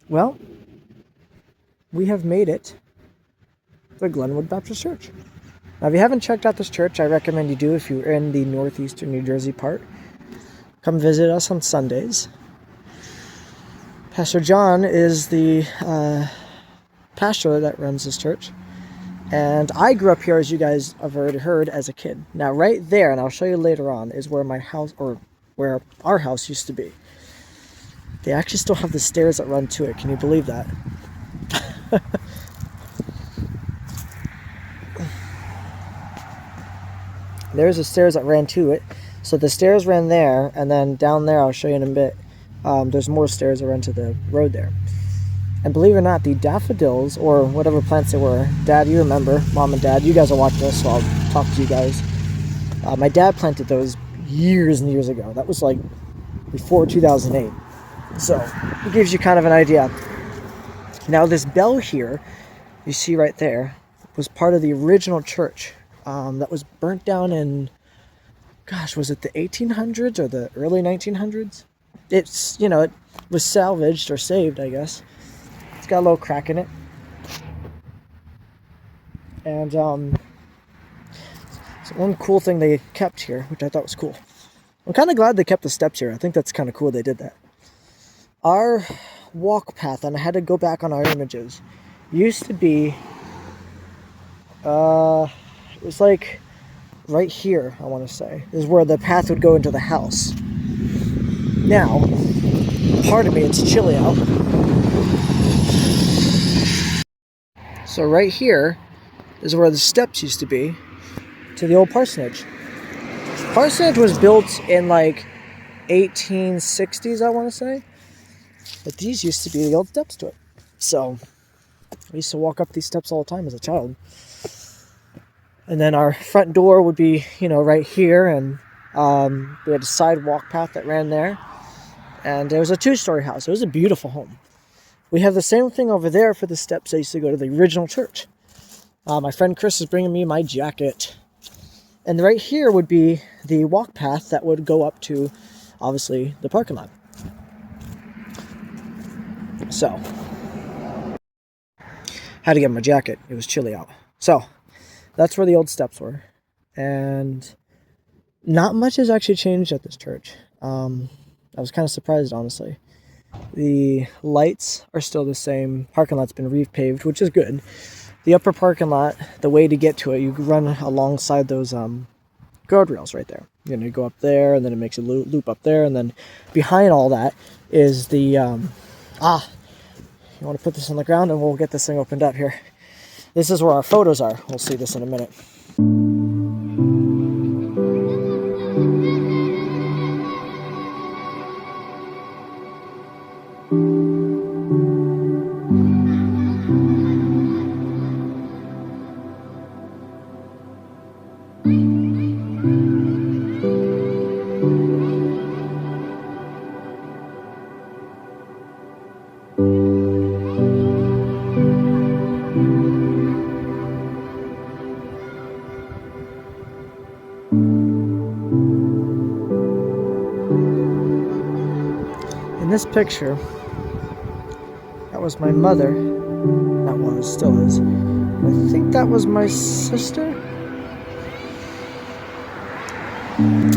Well, we have made it to the Glenwood Baptist Church. Now, if you haven't checked out this church, I recommend you do if you're in the northeastern New Jersey part. Come visit us on Sundays. Pastor John is the pastor that runs this church. And I grew up here, as you guys have already heard, as a kid. Now, right there, and I'll show you later on, is where my house, or where our house used to be. They actually still have the stairs that run to it. Can you believe that? There's the stairs that ran to it. So the stairs ran there, and then down there, I'll show you in a bit, there's more stairs that run to the road there. And believe it or not, the daffodils, or whatever plants they were, Dad, you remember, Mom and Dad, you guys are watching this, so I'll talk to you guys. My dad planted those years and years ago. That was like before 2008. So it gives you kind of an idea. Now this bell here, you see right there, was part of the original church that was burnt down in, gosh, was it the 1800s or the early 1900s? It's, it was salvaged or saved, I guess. It's got a little crack in it. And so one cool thing they kept here, which I thought was cool. I'm kind of glad they kept the steps here. I think that's kind of cool they did that. Our walk path, and I had to go back on our images, used to be, it was like right here, I want to say, is where the path would go into the house. Now, pardon me, it's chilly out. So right here is where the steps used to be to the old parsonage. Parsonage was built in like 1860s, I want to say. But these used to be the old steps to it. So I used to walk up these steps all the time as a child. And then our front door would be, right here. And we had a sidewalk path that ran there. And it was a 2-story house. It was a beautiful home. We have the same thing over there for the steps that used to go to the original church. My friend Chris is bringing me my jacket. And right here would be the walk path that would go up to, obviously, the parking lot. So, had to get my jacket. It was chilly out. So, that's where the old steps were. And not much has actually changed at this church. I was kind of surprised, honestly. The lights are still the same. Parking lot's been repaved, which is good. The upper parking lot, the way to get to it, you run alongside those guardrails right there. You go up there, and then it makes a loop up there, and then behind all that is the you want to put this on the ground, and we'll get this thing opened up here. This is where our photos are. We'll see this in a minute. In this picture, that was my mother. That was, still is. I think that was my sister.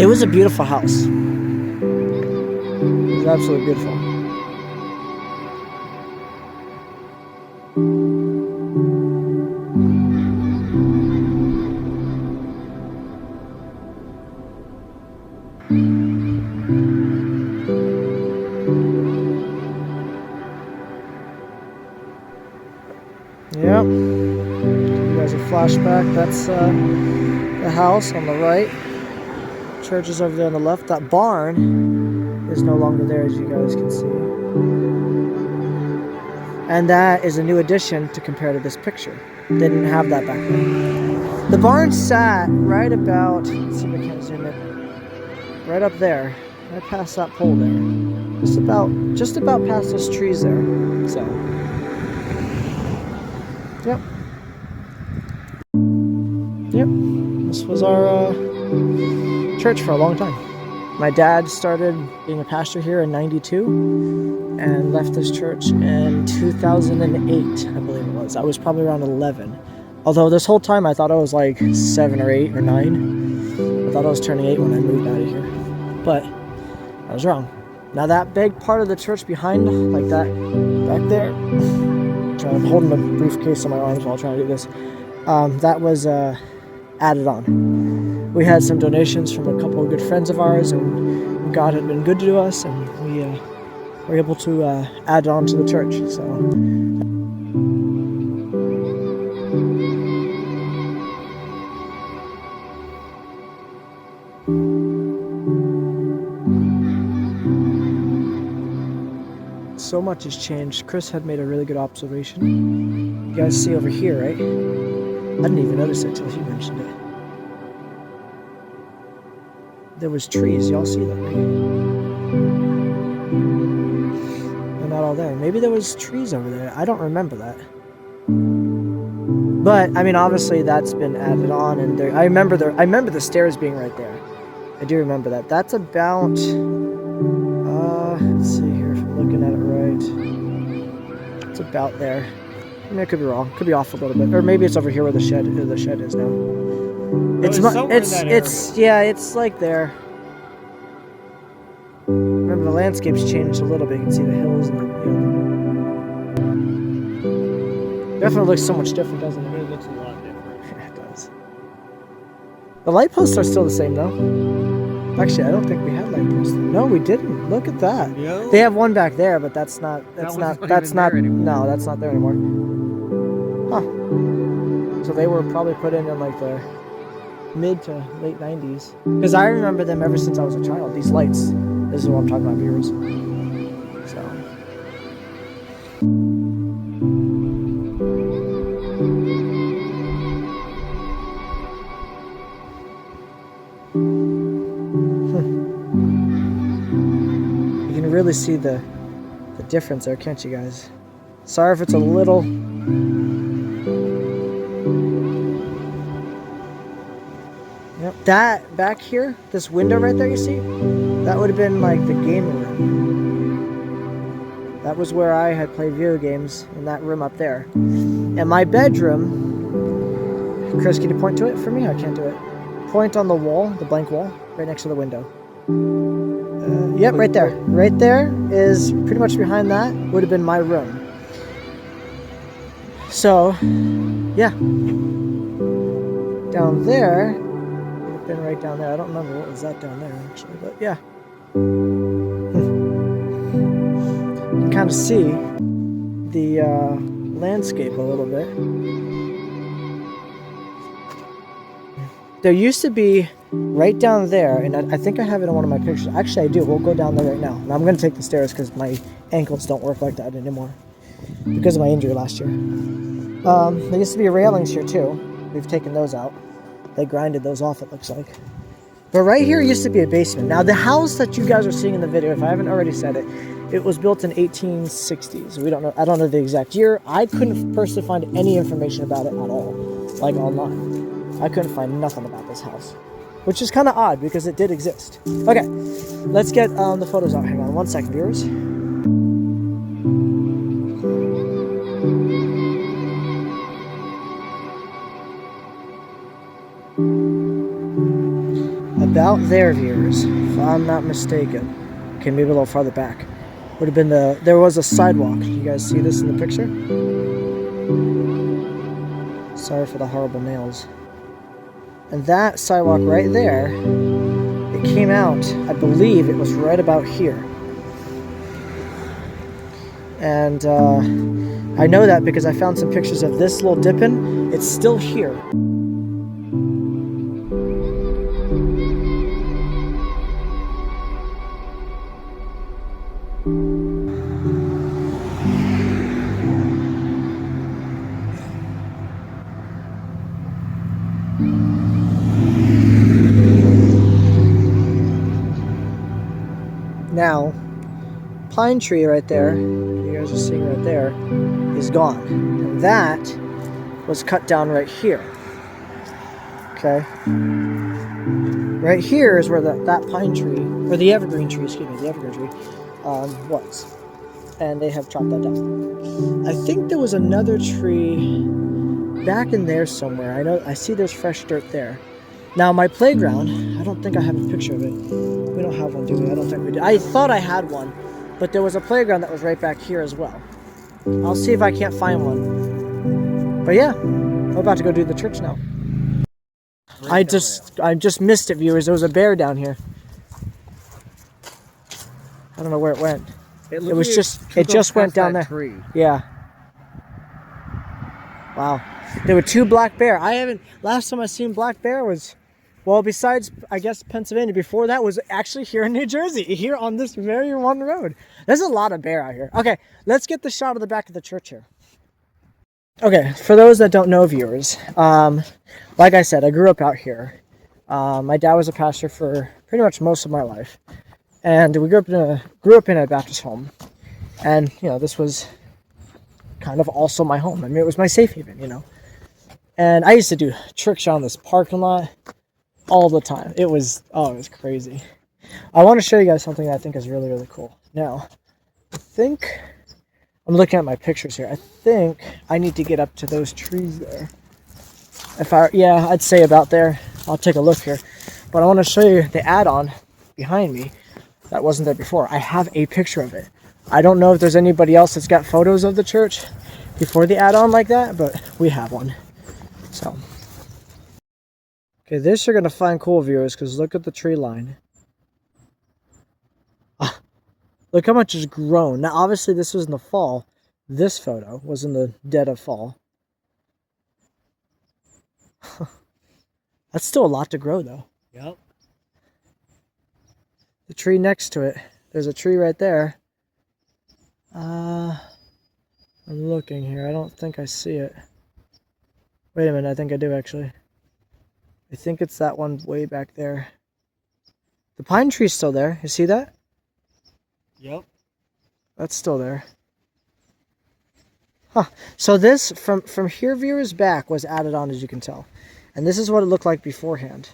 It was a beautiful house. It was absolutely beautiful. Yep. You guys a flashback. That's the house on the right. Church is over there on the left. That barn is no longer there, as you guys can see. And that is a new addition to compare to this picture. They didn't have that back then. The barn sat right about, let's see if I can zoom in, right up there, right past that pole there. Just about past those trees there. So, yep. Yep. This was our church for a long time. My dad started being a pastor here in '92 and left this church in 2008, I believe it was. I was probably around 11. Although this whole time I thought I was like 7 or 8 or 9. I thought I was turning 8 when I moved out of here. But I was wrong. Now that big part of the church behind, like that, back there, I'm holding a briefcase on my arms while trying to do this, that was added on. We had some donations from a couple of good friends of ours, and God had been good to us, and we were able to add on to the church. So. So much has changed. Chris had made a really good observation. You guys see over here, right? I didn't even notice it until he mentioned it. There was trees. Y'all see that, right? They're not all there. Maybe there was trees over there. I don't remember that. But I mean, obviously that's been added on, and I remember the stairs being right there. I do remember that. That's about. Let's see here if I'm looking at it right. It's about there. I mean, I could be wrong. Could be off a little bit, or maybe it's over here where the shed is now. It's like there. Remember, the landscape's changed a little bit. You can see the hills and definitely looks so much different, doesn't it? It looks a lot different. It does. The light posts are still the same though. Actually, I don't think we had light posts. No, we didn't. Look at that. No? They have one back there, but that's not there anymore. No, that's not there anymore. Huh. So they were probably put in like the mid to late 90s. Because I remember them ever since I was a child. These lights. This is what I'm talking about, viewers. So. You can really see the difference there, can't you guys? Sorry if it's a little. Yep. That back here, this window right there, you see? That would have been like the gaming room. That was where I had played video games, in that room up there. And my bedroom, Chris, can you point to it for me? I can't do it. Point on the wall, the blank wall, right next to the window. Yep, right there. Right there is pretty much behind that would have been my room. So, yeah. Down there, would have been right down there. I don't remember what was that down there actually, but yeah. You can kind of see the landscape a little bit. There used to be right down there, and I think I have it in one of my pictures. Actually, I do. We'll go down there right now. And I'm going to take the stairs because my ankles don't work like that anymore because of my injury last year. There used to be railings here too. We've taken those out. They grinded those off, it looks like. But right here used to be a basement. Now, the house that you guys are seeing in the video, if I haven't already said it, it was built in 1860s. We don't know. I don't know the exact year. I couldn't personally find any information about it at all, like online. I couldn't find nothing about this house, which is kind of odd because it did exist. Okay, let's get the photos out. Hang on one second, viewers. About there, viewers, if I'm not mistaken. Okay, maybe a little farther back. Would have been there was a sidewalk. You guys see this in the picture? Sorry for the horrible nails. And that sidewalk right there, it came out, I believe it was right about here. And I know that because I found some pictures of this little dip-in. It's still here. Now, pine tree right there, you guys are seeing right there, is gone. And that was cut down right here. Okay. right here is where that pine tree, or the evergreen tree, excuse me, the evergreen tree, was. And they have chopped that down. I think there was another tree back in there somewhere. I see there's fresh dirt there. Now my playground, I don't think I have a picture of it. We don't have one, do we? I don't think we do. I thought I had one, but there was a playground that was right back here as well. I'll see if I can't find one. But yeah, we're about to go do the church now. I just missed it, viewers. There was a bear down here. I don't know where it went. It just went down there. Tree. Yeah. Wow. There were 2 black bear. Last time I seen black bear was, well, besides, I guess, Pennsylvania, before that was actually here in New Jersey, here on this very one road. There's a lot of bear out here. Okay, let's get the shot of the back of the church here. Okay, for those that don't know, viewers, like I said, I grew up out here. My dad was a pastor for pretty much most of my life. And we grew up in a Baptist home. And, this was kind of also my home. I mean, it was my safe haven, And I used to do tricks on this parking lot all the time. It was crazy. I want to show you guys something that I think is really, really cool. Now, I'm looking at my pictures here. I think I need to get up to those trees there. I'd say about there. I'll take a look here. But I want to show you the add-on behind me that wasn't there before. I have a picture of it. I don't know if there's anybody else that's got photos of the church before the add-on like that, but we have one. So, okay, this you're going to find cool, viewers, because look at the tree line. Look how much has grown. Now, obviously, this was in the fall. This photo was in the dead of fall. That's still a lot to grow, though. Yep. The tree next to it. There's a tree right there. I'm looking here. I don't think I see it. Wait a minute. I think I do, actually. I think it's that one way back there. The pine tree's still there. You see that? Yep. That's still there. Huh. So this, from here, viewers, back was added on, as you can tell. And this is what it looked like beforehand.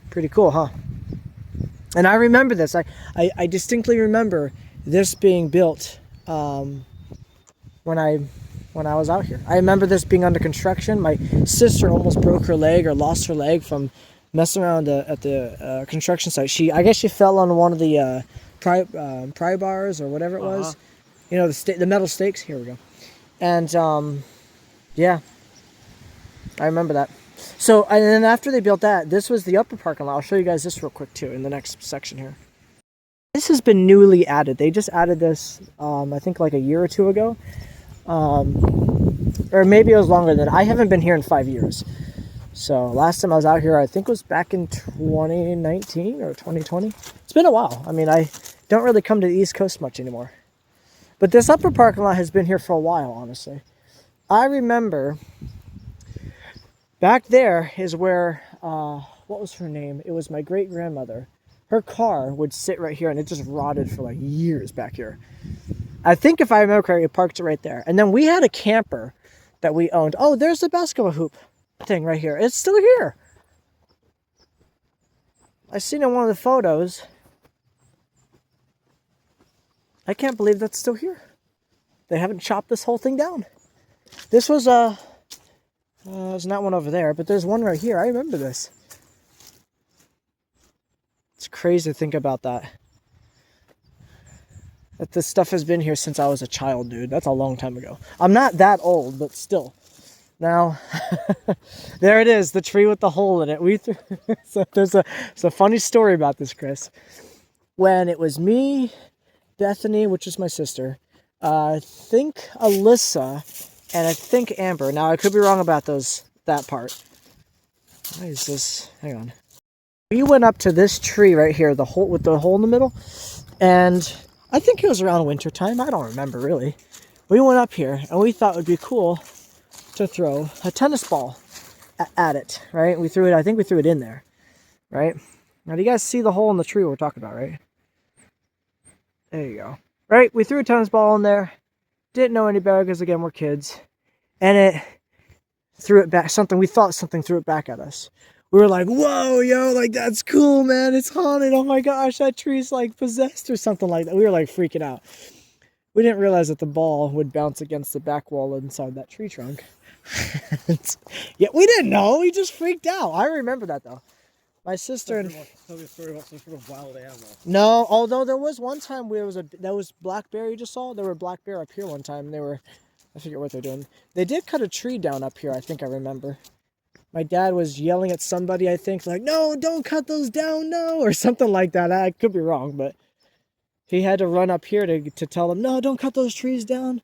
Pretty cool, huh? And I remember this. I distinctly remember this being built when I was out here. I remember this being under construction. My sister almost broke her leg or lost her leg from messing around at the construction site. I guess she fell on one of the pry bars or whatever it was. The metal stakes. Here we go. And yeah, I remember that. So, and then after they built that, this was the upper parking lot. I'll show you guys this real quick too in the next section here. This has been newly added. They just added this, I think like a year or 2 ago. Or maybe it was longer than that. I haven't been here in 5 years. So last time I was out here, I think it was back in 2019 or 2020. It's been a while. I mean, I don't really come to the East Coast much anymore. But this upper parking lot has been here for a while, honestly. I remember back there is where, what was her name? It was my great-grandmother. Her car would sit right here, and it just rotted for like years back here. I think if I remember correctly, it parked it right there. And then we had a camper that we owned. Oh, there's the basketball hoop thing right here. It's still here. I seen in one of the photos. I can't believe that's still here. They haven't chopped this whole thing down. This was there's not one over there, but there's one right here. I remember this. It's crazy to think about that. That this stuff has been here since I was a child, dude. That's a long time ago. I'm not that old, but still. Now, there it is, the tree with the hole in it. So there's a funny story about this, Chris. When it was me, Bethany, which is my sister, I think Alyssa, and I think Amber. Now, I could be wrong about that part. Why is this? Hang on. We went up to this tree right here, the hole with the hole in the middle, and I think it was around winter time. I don't remember really. We went up here, and we thought it would be cool to throw a tennis ball at it, right? I think we threw it in there, right? Now, do you guys see the hole in the tree we're talking about, right? There you go. Right? We threw a tennis ball in there. Didn't know any better because, again, we're kids. And it threw it back. We thought something threw it back at us. We were like, whoa, yo, like, that's cool, man. It's haunted. Oh my gosh, that tree's like possessed or something like that. We were like freaking out. We didn't realize that the ball would bounce against the back wall inside that tree trunk. Yeah, we didn't know. We just freaked out. I remember that though. My sister and Tell me a story about some sort of wild animal. no, although there was one time where that was black bear you just saw. There were black bear up here one time. And I forget what they're doing. They did cut a tree down up here. I think I remember. My dad was yelling at somebody, I think, like, no, don't cut those down, no, or something like that. I could be wrong, but he had to run up here to tell them, no, don't cut those trees down.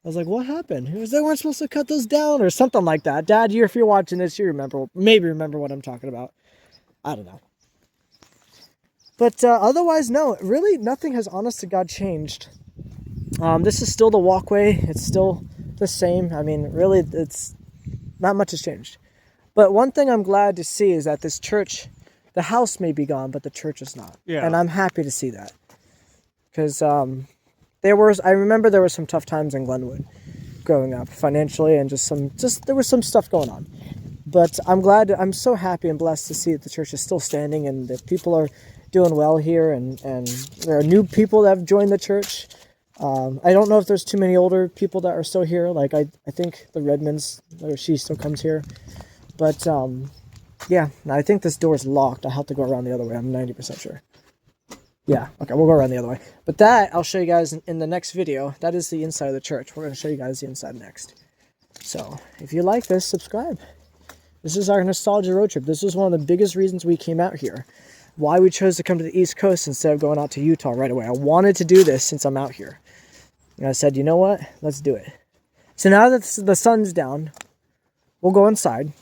I was like, what happened? He was, they weren't supposed to cut those down, or something like that. Dad, if you're watching this, you maybe remember what I'm talking about. I don't know. But otherwise, no, really nothing has, honest to God, changed. This is still the walkway. It's still the same. I mean, really, it's not much has changed. But one thing I'm glad to see is that this church, the house may be gone, but the church is not. Yeah. And I'm happy to see that. Because I remember there were some tough times in Glenwood growing up financially, and there was some stuff going on. But I'm so happy and blessed to see that the church is still standing and that people are doing well here, and there are new people that have joined the church. I don't know if there's too many older people that are still here. Like I think the Redmonds, or she still comes here. But, yeah, I think this door is locked. I'll have to go around the other way. I'm 90% sure. Yeah, okay, we'll go around the other way. But that, I'll show you guys in the next video. That is the inside of the church. We're going to show you guys the inside next. So, if you like this, subscribe. This is our nostalgia road trip. This was one of the biggest reasons we came out here. Why we chose to come to the East Coast instead of going out to Utah right away. I wanted to do this since I'm out here. And I said, you know what? Let's do it. So now that the sun's down, we'll go inside.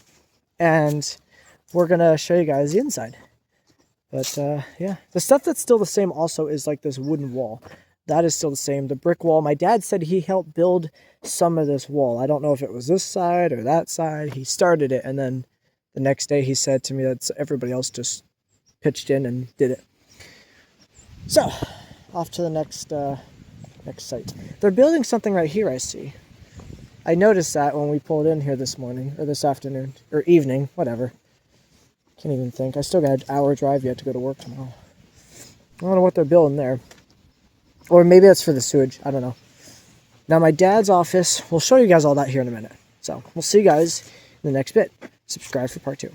And we're going to show you guys the inside. But, yeah. The stuff that's still the same also is like this wooden wall. That is still the same. The brick wall. My dad said he helped build some of this wall. I don't know if it was this side or that side. He started it. And then the next day he said to me that everybody else just pitched in and did it. So, off to the next site. They're building something right here, I see. I noticed that when we pulled in here this morning, or this afternoon, or evening, whatever. Can't even think. I still got an hour drive yet to go to work tomorrow. I don't know what they're building there. Or maybe that's for the sewage. I don't know. Now my dad's office, we'll show you guys all that here in a minute. So we'll see you guys in the next bit. Subscribe for part 2.